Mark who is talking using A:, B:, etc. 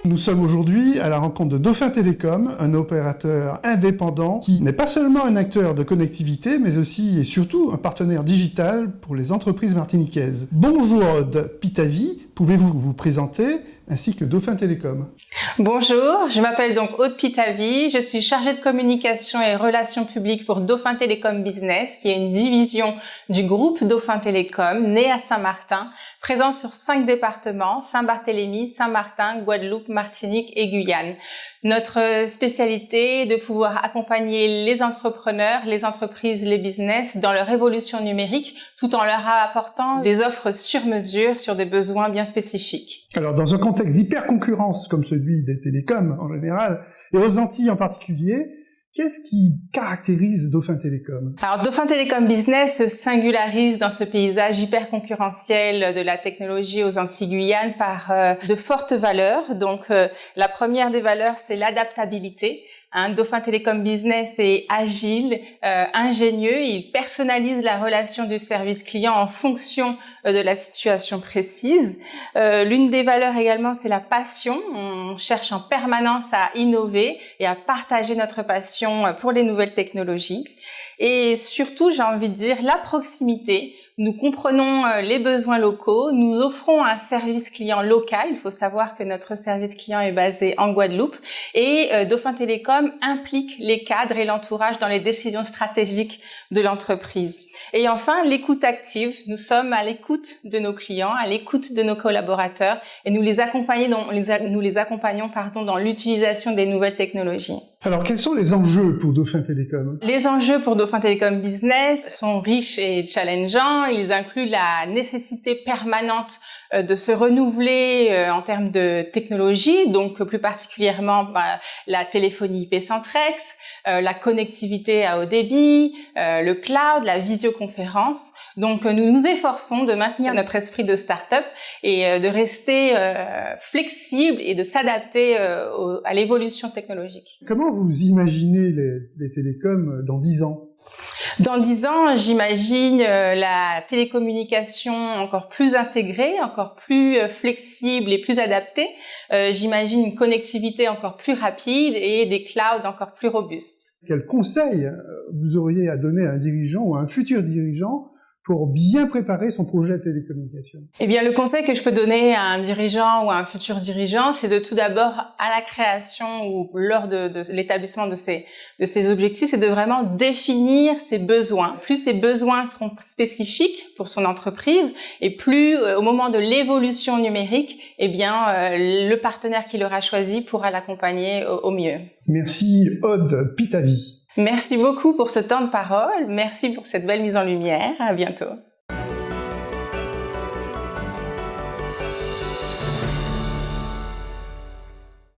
A: Nous sommes aujourd'hui à la rencontre de Dauphin Télécom, un opérateur indépendant qui n'est pas seulement un acteur de connectivité, mais aussi et surtout un partenaire digital pour les entreprises martiniquaises. Bonjour Aude Pitavi, pouvez-vous vous présenter ainsi que Dauphin Télécom?
B: Bonjour, je m'appelle donc Aude Pitavi, je suis chargée de communication et relations publiques pour Dauphin Télécom Business, qui est une division du groupe Dauphin Télécom, né à Saint-Martin, présent sur 5 départements, Saint-Barthélemy, Saint-Martin, Guadeloupe, Martinique et Guyane. Notre spécialité est de pouvoir accompagner les entrepreneurs, les entreprises, les business dans leur évolution numérique, tout en leur apportant des offres sur mesure sur des besoins bien spécifiques.
A: Alors, dans un contexte d'hyper-concurrence comme celui des télécoms en général, et aux Antilles en particulier, qu'est-ce qui caractérise Dauphin Télécom?
B: Alors, Dauphin Télécom Business se singularise dans ce paysage hyper concurrentiel de la technologie aux Antilles-Guyane par de fortes valeurs. Donc, la première des valeurs, c'est l'adaptabilité. Dauphin Télécom Business est agile, ingénieux, il personnalise la relation du service client en fonction de la situation précise. L'une des valeurs également, c'est la passion. On cherche en permanence à innover et à partager notre passion pour les nouvelles technologies. Et surtout, j'ai envie de dire, la proximité. Nous comprenons les besoins locaux, nous offrons un service client local. Il faut savoir que notre service client est basé en Guadeloupe et Dauphin Télécom implique les cadres et l'entourage dans les décisions stratégiques de l'entreprise. Et enfin, l'écoute active. Nous sommes à l'écoute de nos clients, à l'écoute de nos collaborateurs et nous les accompagnons dans l'utilisation des nouvelles technologies.
A: Alors, quels sont les enjeux pour Dauphin Télécom?
B: Les enjeux pour Dauphin Télécom Business sont riches et challengeants. Ils incluent la nécessité permanente de se renouveler en termes de technologie, donc plus particulièrement la téléphonie IP Centrex, la connectivité à haut débit, le cloud, la visioconférence. Donc nous nous efforçons de maintenir notre esprit de start-up et de rester flexible et de s'adapter à l'évolution technologique.
A: Comment vous imaginez les télécoms dans 10 ans?
B: Dans 10 ans, j'imagine la télécommunication encore plus intégrée, encore plus flexible et plus adaptée. J'imagine une connectivité encore plus rapide et des clouds encore plus robustes.
A: Quel conseil vous auriez à donner à un dirigeant ou à un futur dirigeant pour bien préparer son projet de télécommunication?
B: Eh bien, le conseil que je peux donner à un dirigeant ou à un futur dirigeant, c'est de tout d'abord, à la création ou lors de l'établissement de ces objectifs, c'est de vraiment définir ses besoins. Plus ces besoins seront spécifiques pour son entreprise et plus, au moment de l'évolution numérique, eh bien, le partenaire qu'il aura choisi pourra l'accompagner au mieux.
A: Merci Aude Pitavi.
B: Merci beaucoup pour ce temps de parole. Merci pour cette belle mise en lumière. À bientôt.